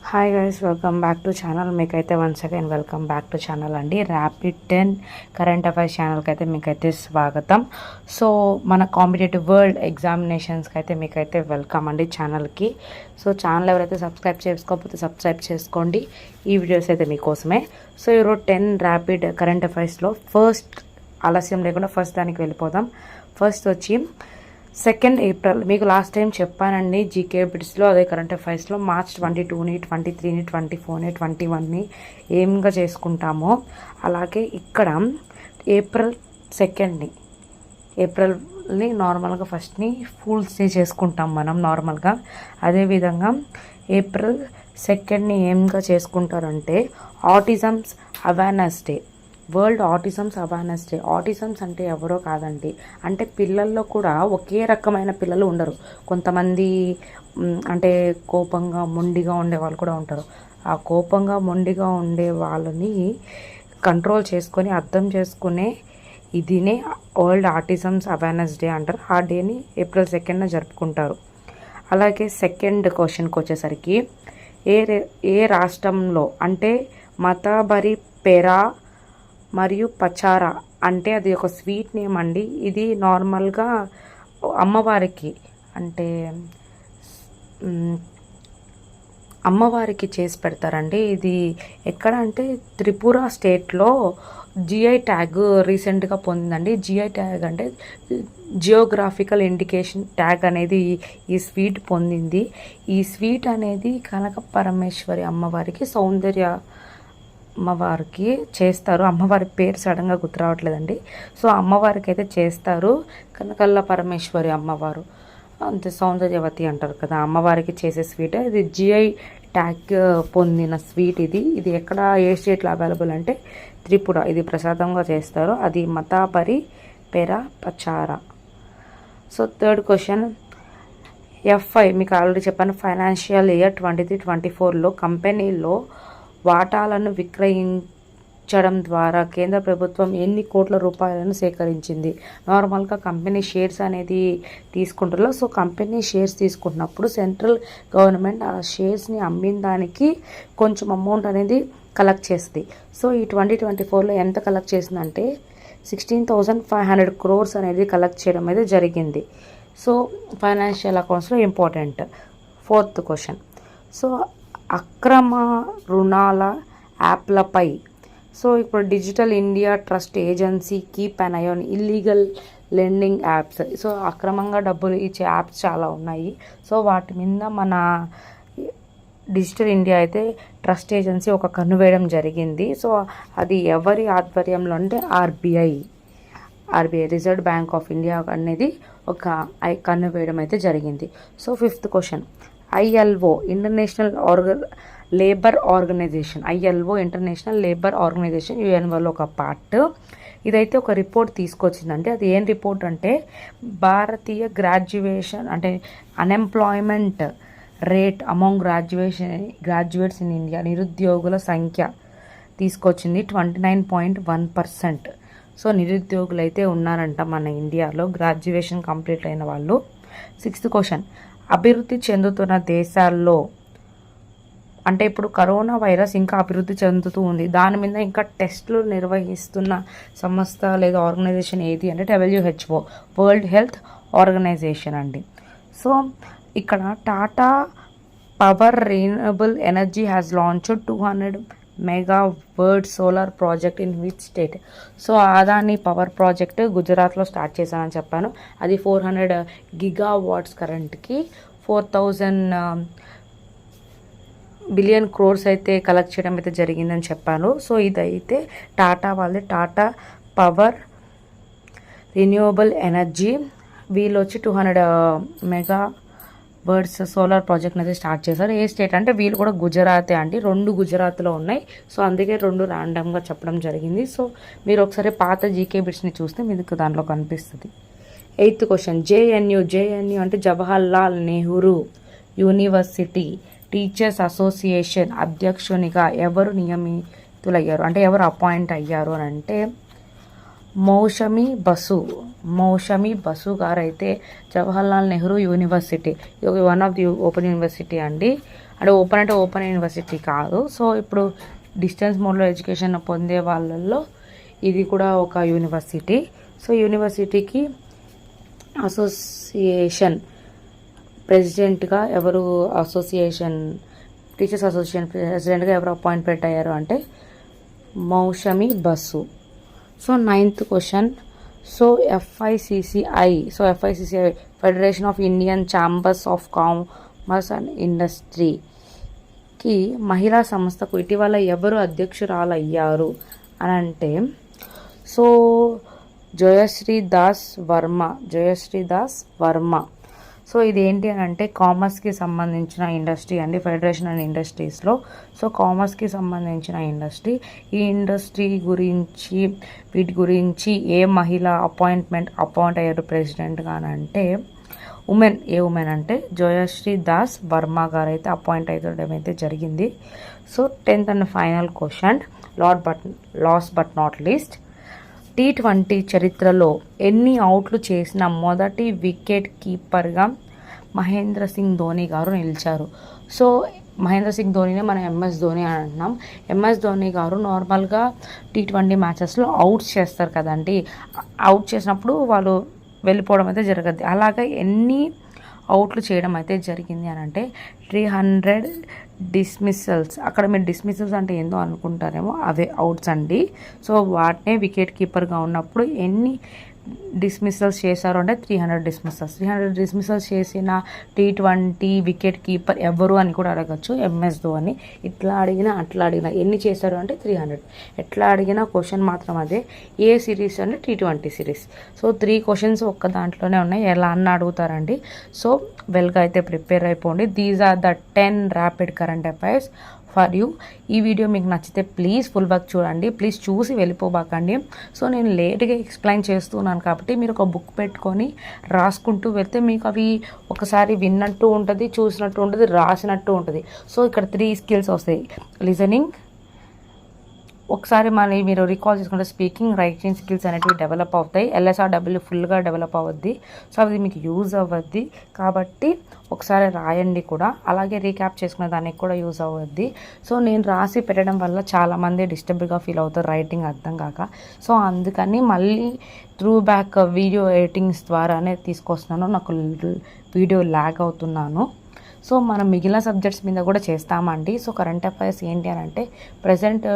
Hi guys, welcome back to channel. మీకైతే once again welcome back to channel అండి. Rapid 10 current affairs ఛానల్కి అయితే మీకైతే స్వాగతం. సో మన కాంపిటేటివ్ వరల్డ్ ఎగ్జామినేషన్స్కి అయితే మీకైతే వెల్కమ్ అండి ఛానల్కి. సో ఛానల్ ఎవరైతే సబ్స్క్రైబ్ చేసుకోకపోతే సబ్స్క్రైబ్ చేసుకోండి. ఈ వీడియోస్ అయితే మీకోసమే. సో ఈరోజు 10 ర్యాపిడ్ కరెంట్ అఫైర్స్లో ఫస్ట్ ఆలస్యం లేకుండా ఫస్ట్ దానికి వెళ్ళిపోదాం. ఫస్ట్ వచ్చి 2 ఏప్రిల్, మీకు లాస్ట్ టైం చెప్పానండి జీకే బిట్స్లో, అదే కరెంట్ అఫైర్స్లో మార్చ్ 22ని 23ని 24ని 21ని ఏమిగా చేసుకుంటామో అలాగే ఇక్కడ ఏప్రిల్ 2ని ఏప్రిల్ని నార్మల్గా ఫస్ట్ని ఫూల్స్ డే చేసుకుంటాం మనం నార్మల్గా. అదేవిధంగా ఏప్రిల్ 2ని ఏమిగా చేసుకుంటారంటే autisms awareness day, world autisms awareness day. Autisms అంటే ఎవరో కాదండి, అంటే పిల్లల్లో కూడా ఒకే రకమైన పిల్లలు ఉండరు. కొంతమంది అంటే కోపంగా మొండిగా ఉండే వాళ్ళు కూడా ఉంటారు. ఆ కోపంగా మొండిగా ఉండే వాళ్ళని కంట్రోల్ చేసుకొని అర్థం చేసుకునే ఇదినే వరల్డ్ ఆటిజమ్స్ అవేర్నెస్ డే అంటారు. ఆ డేని ఏప్రిల్ 2న జరుపుకుంటారు. అలాగే సెకండ్ క్వశ్చన్కి వచ్చేసరికి ఏ రాష్ట్రంలో అంటే మతాబరి పెరా మరియు పచారా అంటే అది ఒక స్వీట్ నేమ్ అండి. ఇది నార్మల్గా అమ్మవారికి అంటే అమ్మవారికి చేసి పెడతారండి. ఇది ఎక్కడ అంటే త్రిపుర స్టేట్లో జిఐ ట్యాగ్ రీసెంట్గా పొందిందండి. జిఐ ట్యాగ్ అంటే జియోగ్రాఫికల్ ఇండికేషన్ ట్యాగ్ అనేది ఈ స్వీట్ పొందింది. ఈ స్వీట్ అనేది కనక పరమేశ్వరి అమ్మవారికి, సౌందర్య అమ్మవారికి చేస్తారు. అమ్మవారి పేరు సడన్గా గుర్తు రావట్లేదండి. సో అమ్మవారికి అయితే చేస్తారు. కనకల్ల పరమేశ్వరి అమ్మవారు అంతే సౌందర్యవతి అంటారు కదా, అమ్మవారికి చేసే స్వీట్. ఇది జిఐ ట్యాగ్ పొందిన స్వీట్. ఇది ఎక్కడ ఏ స్టేట్లో అవైలబుల్ అంటే త్రిపుర. ఇది ప్రసాదంగా చేస్తారు. అది మతాబరి పెరా పచారా. సో థర్డ్ క్వశ్చన్ ఎఫ్ఐ, మీకు ఆల్రెడీ చెప్పాను, ఫైనాన్షియల్ ఇయర్ 23-24లో కంపెనీలో వాటాలను విక్రయించడం ద్వారా కేంద్ర ప్రభుత్వం ఎన్ని కోట్ల రూపాయలను సేకరించింది? నార్మల్గా కంపెనీ షేర్స్ అనేది తీసుకుంటారు. సో కంపెనీ షేర్స్ తీసుకుంటున్నప్పుడు సెంట్రల్ గవర్నమెంట్ ఆ షేర్స్ని అమ్మిన దానికి కొంచెం అమౌంట్ అనేది కలెక్ట్ చేస్తుంది. సో ఈ 2024లో ఎంత కలెక్ట్ చేసిందంటే 16,500 crores అనేది కలెక్ట్ చేయడం అయితే జరిగింది. సో ఫైనాన్షియల్ అకౌంట్స్లో ఇంపార్టెంట్. ఫోర్త్ క్వశ్చన్, సో అక్రమ రుణాల యాప్లపై, సో ఇప్పుడు digital India trust agency keep an eye on illegal lending apps. So అక్రమంగా డబ్బులు ఇచ్చే యాప్స్ చాలా ఉన్నాయి. సో వాటి మీద మన డిజిటల్ ఇండియా అయితే ట్రస్ట్ ఏజెన్సీ ఒక కన్ను వేయడం జరిగింది. సో అది ఎవరి ఆధ్వర్యంలో అంటే RBI Reserve Bank of India అనేది ఒక కన్ను వేయడం అయితే జరిగింది. So fifth question, ILO International Labour Organization, ILO International Labour Organization UNO ఒక పార్ట్. ఇదైతే ఒక రిపోర్ట్ తీసుకొచ్చిందంటే అది ఏం రిపోర్ట్ అంటే భారతీయ గ్రాడ్యుయేషన్ అంటే unemployment rate among graduates in India, నిరుద్యోగుల సంఖ్య తీసుకొచ్చింది 29.1%. సో నిరుద్యోగులు అయితే ఉన్నారంట మన ఇండియాలో, గ్రాడ్యుయేషన్ కంప్లీట్ అయిన వాళ్ళు. సిక్స్త్ క్వశ్చన్, అభివృద్ధి చెందుతున్న దేశాల్లో అంటే ఇప్పుడు కరోనా వైరస్ ఇంకా అభివృద్ధి చెందుతూ ఉంది, దాని మీద ఇంకా టెస్టులు నిర్వహిస్తున్న సంస్థ లేదా ఆర్గనైజేషన్ ఏది అంటే WHO, వరల్డ్ హెల్త్ ఆర్గనైజేషన్ అండి. సో ఇక్కడ Tata power రీనబుల్ energy has launched 200 megawatt solar project in which state? So Adani power project గుజరాత్లో స్టార్ట్ చేశానని చెప్పాను. అది 400 GW కరెంట్కి 4,000 బిలియన్ క్రోర్స్ అయితే కలెక్ట్ చేయడం అయితే జరిగిందని చెప్పాను. సో ఇదైతే టాటా వాళ్ళది, టాటా పవర్ రిన్యూవబుల్ ఎనర్జీ. వీళ్ళు వచ్చి 200 మెగావాట్స్ సోలార్ ప్రాజెక్ట్ అయితే స్టార్ట్ చేశారు. ఏ స్టేట్ అంటే వీళ్ళు కూడా గుజరాతే అండి. 2 గుజరాత్లో ఉన్నాయి. సో అందుకే 2 ర్యాండమ్గా చెప్పడం జరిగింది. సో మీరు ఒకసారి పాత జీకే బిట్స్ని చూస్తే మీకు దాంట్లో కనిపిస్తుంది. ఎయిత్ క్వశ్చన్, JNU అంటే Jawaharlal Nehru university teachers association అధ్యక్షునిగా ఎవరు నియమితులయ్యారు అంటే ఎవరు అపాయింట్ అయ్యారు అని అంటే మౌషమి బసు గారు అయితే జవహర్లాల్ నెహ్రూ యూనివర్సిటీ, ఇది one of the open university అండి. అంటే ఓపెన్ యూనివర్సిటీ కాదు. సో ఇప్పుడు డిస్టెన్స్ మోడ్లో ఎడ్యుకేషన్ పొందే వాళ్ళల్లో ఇది కూడా ఒక యూనివర్సిటీ. సో యూనివర్సిటీకి అసోసియేషన్ ప్రెసిడెంట్గా ఎవరు, టీచర్స్ అసోసియేషన్ ప్రెసిడెంట్గా ఎవరు అపాయింట్మెంట్ అయ్యారు అంటే Moushumi Basu. So 9th question. So FICCI Federation of Indian Chambers of Commerce and ఇండస్ట్రీకి మహిళా సంస్థకు ఇటీవల ఎవరు అధ్యక్షురాలయ్యారు అని అంటే సో జయశ్రీ దాస్ వర్మ. సో ఇది ఏంటి అని అంటే కామర్స్కి సంబంధించిన ఇండస్ట్రీ అండి, ఫెడరేషన్ అండ్ ఇండస్ట్రీస్లో. సో కామర్స్కి సంబంధించిన ఇండస్ట్రీ. ఈ ఇండస్ట్రీ గురించి వీటి గురించి ఏ మహిళ అపాయింట్ అయ్యారు ప్రెసిడెంట్గా అని అంటే ఉమెన్ అంటే జయశ్రీ దాస్ వర్మ గారు అయితే అపాయింట్ అయ్యడం అయితే జరిగింది. So 10th and final question, last but not least. T20 చరిత్రలో ఎన్ని అవుట్లు చేసిన మొదటి వికెట్ కీపర్గా మహేంద్ర సింగ్ ధోని గారు నిలిచారు. సో మహేంద్ర సింగ్ ధోనినే మనం MS ధోని అని అంటున్నాం. MS ధోని గారు నార్మల్గా T20 మ్యాచెస్లో అవుట్స్ చేస్తారు కదండి. అవుట్ చేసినప్పుడు వాళ్ళు వెళ్ళిపోవడం అయితే జరగద్ది. అలాగే ఎన్ని అవుట్లు చేయడం అయితే జరిగింది అని అంటే 300 డిస్మిసల్స్. అక్కడ మీరు డిస్మిసల్స్ అంటే ఏందో అనుకుంటారేమో, అవే అవుట్స్ అండి. సో వాటినే వికెట్ కీపర్గా ఉన్నప్పుడు ఎన్ని డిస్మిసల్స్ చేశారు అంటే 300 డిస్మిసల్స్ చేసిన T20 వికెట్ కీపర్ ఎవరు అని కూడా అడగచ్చు. MS ధోని. ఇట్లా అడిగినా అట్లా అడిగినా ఎన్ని చేశారు అంటే 300. ఎట్లా అడిగినా క్వశ్చన్ మాత్రం అదే. ఏ సిరీస్ అంటే T20 సిరీస్. సో 3 క్వశ్చన్స్ ఒక్క దాంట్లోనే ఉన్నాయి. ఎలా అన్న అడుగుతారండి. సో వెల్గా అయితే ప్రిపేర్ అయిపోండి. These are the 10 rapid current affairs for you. ఈ వీడియో మీకు నచ్చితే ప్లీజ్ ఫుల్ వర్క్ చూడండి. ప్లీజ్ చూసి వెళ్ళిపోబాకండి. సో నేను లేట్గా ఎక్స్ప్లెయిన్ చేస్తున్నాను కాబట్టి మీరు ఒక బుక్ పెట్టుకొని రాసుకుంటూ వెళ్తే మీకు అవి ఒకసారి విన్నట్టు ఉంటుంది, చూసినట్టు ఉంటుంది, రాసినట్టు ఉంటుంది. సో ఇక్కడ 3 స్కిల్స్ వస్తాయి. లిజనింగ్, ఒకసారి మళ్ళీ మీరు రికాల్ చేసుకుంటే స్పీకింగ్, రైటింగ్ స్కిల్స్ అనేటివి డెవలప్ అవుతాయి. LSRW ఫుల్గా డెవలప్ అవ్వద్ది. సో అది మీకు యూజ్ అవ్వద్ది కాబట్టి ఒకసారి రాయండి కూడా. అలాగే రీక్యాప్ చేసుకునే దానికి కూడా యూజ్ అవ్వద్ది. సో నేను రాసి పెట్టడం వల్ల చాలామంది డిస్టర్బ్గా ఫీల్ అవుతారు రైటింగ్ అర్థం కాక. సో అందుకని మళ్ళీ త్రూ బ్యాక్ వీడియో ఎడిటింగ్స్ ద్వారానే తీసుకొస్తున్నాను. నాకు వీడియో ల్యాగ్ అవుతున్నాను. సో మనం మిగిలిన సబ్జెక్ట్స్ మీద కూడా చేస్తామండి. సో కరెంట్ అఫైర్స్ ఏంటి అని అంటే ప్రజెంట్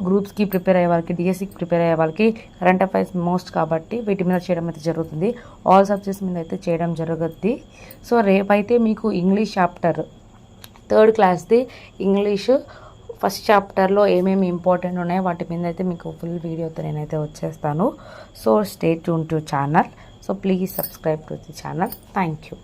గ్రూప్స్కి ప్రిపేర్ అయ్యే వాళ్ళకి, DSCకి ప్రిపేర్ అయ్యే వాళ్ళకి కరెంట్ అఫైర్స్ మోస్ట్ కాబట్టి వీటి మీద చేయడం అయితే జరుగుతుంది. ఆల్ సబ్జెక్ట్స్ మీద అయితే చేయడం జరుగుద్ది. సో రేపైతే మీకు ఇంగ్లీష్ చాప్టర్ 3rd క్లాస్ది ఇంగ్లీష్ ఫస్ట్ చాప్టర్లో ఏమేమి ఇంపార్టెంట్ ఉన్నాయో వాటి మీద అయితే మీకు ఫుల్ వీడియోతో నేనైతే వచ్చేస్తాను. So stay tune to channel. So please subscribe to the channel. Thank you.